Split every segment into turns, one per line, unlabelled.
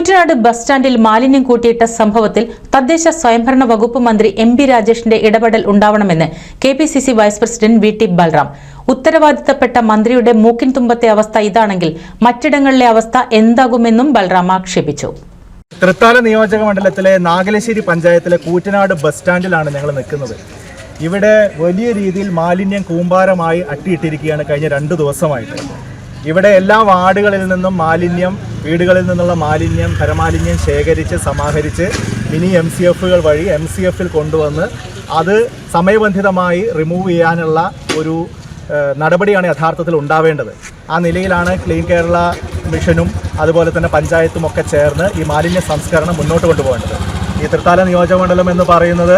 Koottanad bus സ്റ്റാൻഡിൽ മാലിന്യം കൂട്ടിയിട്ട സംഭവത്തിൽ തദ്ദേശ സ്വയംഭരണ വകുപ്പ് മന്ത്രി എം പി രാജേഷിന്റെ ഇടപെടൽ ഉണ്ടാവണമെന്ന് കെപിസിസി വൈസ് പ്രസിഡന്റ് വി.ടി. ബൽറാം. ഉത്തരവാദിത്തപ്പെട്ട മന്ത്രിയുടെ മൂക്കിൻ തുമ്പത്തെ അവസ്ഥ ഇതാണെങ്കിൽ മറ്റിടങ്ങളിലെ അവസ്ഥ എന്താകുമെന്നും ബൽറാം ആക്ഷേപിച്ചു.
തൃത്താല നിയോജക മണ്ഡലത്തിലെ നാഗലശ്ശേരി പഞ്ചായത്തിലെ കൂറ്റനാട് ബസ് സ്റ്റാൻഡിലാണ് ഞങ്ങൾ നിൽക്കുന്നത്. ഇവിടെ വലിയ രീതിയിൽ മാലിന്യം കൂമ്പാരമായി അട്ടിയിട്ടിരിക്കുകയാണ് കഴിഞ്ഞ 2 ദിവസമായിട്ട്. ഇവിടെ എല്ലാ വാർഡുകളിൽ നിന്നും മാലിന്യം, വീടുകളിൽ നിന്നുള്ള മാലിന്യം, ഖരമാലിന്യം ശേഖരിച്ച് സമാഹരിച്ച് മിനി MCFകൾ വഴി MCFൽ കൊണ്ടുവന്ന് അത് സമയബന്ധിതമായി റിമൂവ് ചെയ്യാനുള്ള ഒരു നടപടിയാണ് യഥാർത്ഥത്തിൽ ഉണ്ടാവേണ്ടത്. ആ നിലയിലാണ് ക്ലീൻ കേരള മിഷനും അതുപോലെ തന്നെ പഞ്ചായത്തും ഒക്കെ ചേർന്ന് ഈ മാലിന്യ സംസ്കരണം മുന്നോട്ട് കൊണ്ടുപോകേണ്ടത്. ഈ തൃത്താല നിയോജകമണ്ഡലം എന്ന് പറയുന്നത്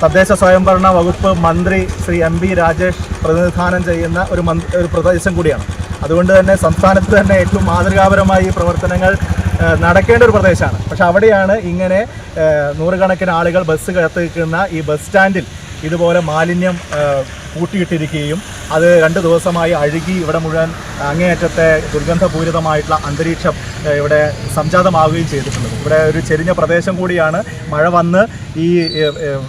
തദ്ദേശ സ്വയംഭരണ വകുപ്പ് മന്ത്രി ശ്രീ എം പി രാജേഷ് പ്രതിനിധാനം ചെയ്യുന്ന ഒരു പ്രദേശം കൂടിയാണ്. അതുകൊണ്ട് തന്നെ സംസ്ഥാനത്ത് തന്നെ ഏറ്റവും മാതൃകാപരമായി ഈ പ്രവർത്തനങ്ങൾ നടക്കേണ്ട ഒരു പ്രദേശമാണ്. പക്ഷെ അവിടെയാണ് ഇങ്ങനെ നൂറുകണക്കിന് ആളുകൾ ബസ് കാത്തിരിക്കുന്ന ഈ ബസ് സ്റ്റാൻഡിൽ ഇതുപോലെ മാലിന്യം കൂട്ടിയിട്ടിരിക്കുകയും അത് 2 ദിവസമായി അഴുകി ഇവിടെ മുഴുവൻ അങ്ങേയറ്റത്തെ ദുർഗന്ധപൂരിതമായിട്ടുള്ള അന്തരീക്ഷം ഇവിടെ സംജാതമാവുകയും ചെയ്തിട്ടുള്ളത്. ഇവിടെ ഒരു ചെരിഞ്ഞ പ്രദേശം കൂടിയാണ്. മഴ വന്ന് ഈ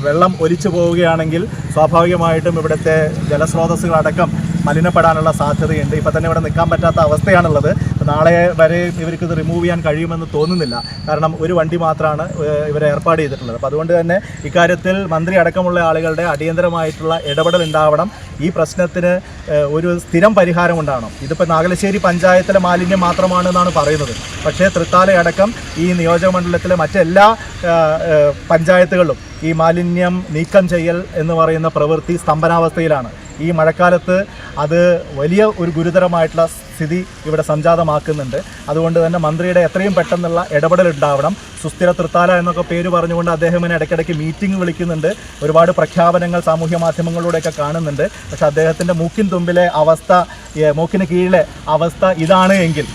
വെള്ളം ഒലിച്ചു പോവുകയാണെങ്കിൽ സ്വാഭാവികമായിട്ടും ഇവിടുത്തെ ജലസ്രോതസ്സുകളടക്കം മലിനപ്പെടാനുള്ള സാധ്യതയുണ്ട്. ഇപ്പം തന്നെ ഇവിടെ നിൽക്കാൻ പറ്റാത്ത അവസ്ഥയാണുള്ളത്. നാളെ വരെ ഇവർക്കിത് റിമൂവ് ചെയ്യാൻ കഴിയുമെന്ന് തോന്നുന്നില്ല. കാരണം ഒരു വണ്ടി മാത്രമാണ് ഇവരെ ഏർപ്പാട് ചെയ്തിട്ടുള്ളത്. അപ്പോൾ അതുകൊണ്ട് തന്നെ ഇക്കാര്യത്തിൽ മന്ത്രി അടക്കമുള്ള ആളുകളുടെ അടിയന്തരമായിട്ടുള്ള ഇടപെടൽ ഉണ്ടാവണം. ഈ പ്രശ്നത്തിന് ഒരു സ്ഥിരം പരിഹാരം ഉണ്ടാവണം. ഇതിപ്പോൾ നാഗലശ്ശേരി പഞ്ചായത്തിലെ മാലിന്യം മാത്രമാണെന്നാണ് പറയുന്നത്. പക്ഷേ തൃത്താലയടക്കം ഈ നിയോജകമണ്ഡലത്തിലെ മറ്റെല്ലാ പഞ്ചായത്തുകളിലും ഈ മാലിന്യം നീക്കം ചെയ്യൽ എന്ന് പറയുന്ന പ്രവൃത്തി സ്തംഭനാവസ്ഥയിലാണ്. ഈ മഴക്കാലത്ത് അത് വലിയ ഒരു ഗുരുതരമായിട്ടുള്ള സ്ഥിതി ഇവിടെ സംജാതമാക്കുന്നുണ്ട്. അതുകൊണ്ട് തന്നെ മന്ത്രിയുടെ എത്രയും പെട്ടെന്നുള്ള ഇടപെടൽ ഉണ്ടാവണം. സുസ്ഥിര തൃത്താല എന്നൊക്കെ പേര് പറഞ്ഞുകൊണ്ട് അദ്ദേഹം ഇടയ്ക്കിടയ്ക്ക് മീറ്റിംഗ് വിളിക്കുന്നുണ്ട്. ഒരുപാട് പ്രഖ്യാപനങ്ങൾ സാമൂഹ്യ മാധ്യമങ്ങളിലൂടെയൊക്കെ കാണുന്നുണ്ട്. പക്ഷെ അദ്ദേഹത്തിൻ്റെ മൂക്കിൻ തുമ്പിലെ അവസ്ഥ, മൂക്കിന് കീഴിലെ അവസ്ഥ ഇതാണ് എങ്കിൽ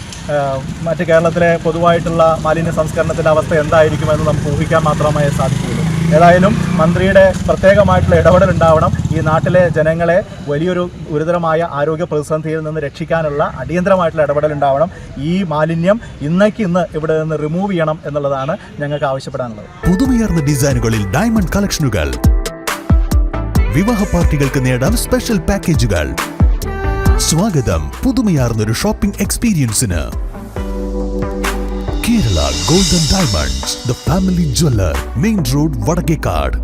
മറ്റ് കേരളത്തിലെ പൊതുവായിട്ടുള്ള മാലിന്യ സംസ്കരണത്തിൻ്റെ അവസ്ഥ എന്തായിരിക്കുമെന്ന് നമുക്ക് ഊഹിക്കാൻ മാത്രമേ സാധിക്കുകയുള്ളൂ. ഏതായാലും മന്ത്രിയുടെ പ്രത്യേകമായിട്ടുള്ള ഇടപെടൽ ഉണ്ടാവണം. ഈ നാട്ടിലെ ജനങ്ങളെ വലിയൊരു ഗുരുതരമായ ആരോഗ്യ പ്രതിസന്ധിയിൽ നിന്ന് രക്ഷിക്കാനുള്ള അടിയന്തരമായിട്ടുള്ള ഇടപെടൽ ഉണ്ടാവണം. ഈ മാലിന്യം ഇന്ന് ഇവിടെ നിന്ന് റിമൂവ് ചെയ്യണം എന്നുള്ളതാണ് ഞങ്ങൾക്ക് ആവശ്യപ്പെടാനുള്ളത്.
പുതുമയാർന്ന ഡിസൈനുകളിൽ ഡയമണ്ട് കളക്ഷനുകൾ, വിവാഹ പാർട്ടികൾക്ക് നേടാൻ സ്പെഷ്യൽ പാക്കേജുകൾ. സ്വാഗതം പുതുമയാർന്നൊരു ഷോപ്പിംഗ് എക്സ്പീരിയൻസിന്. Kerala golden diamonds, the family jeweller, main road, Vadakkekad.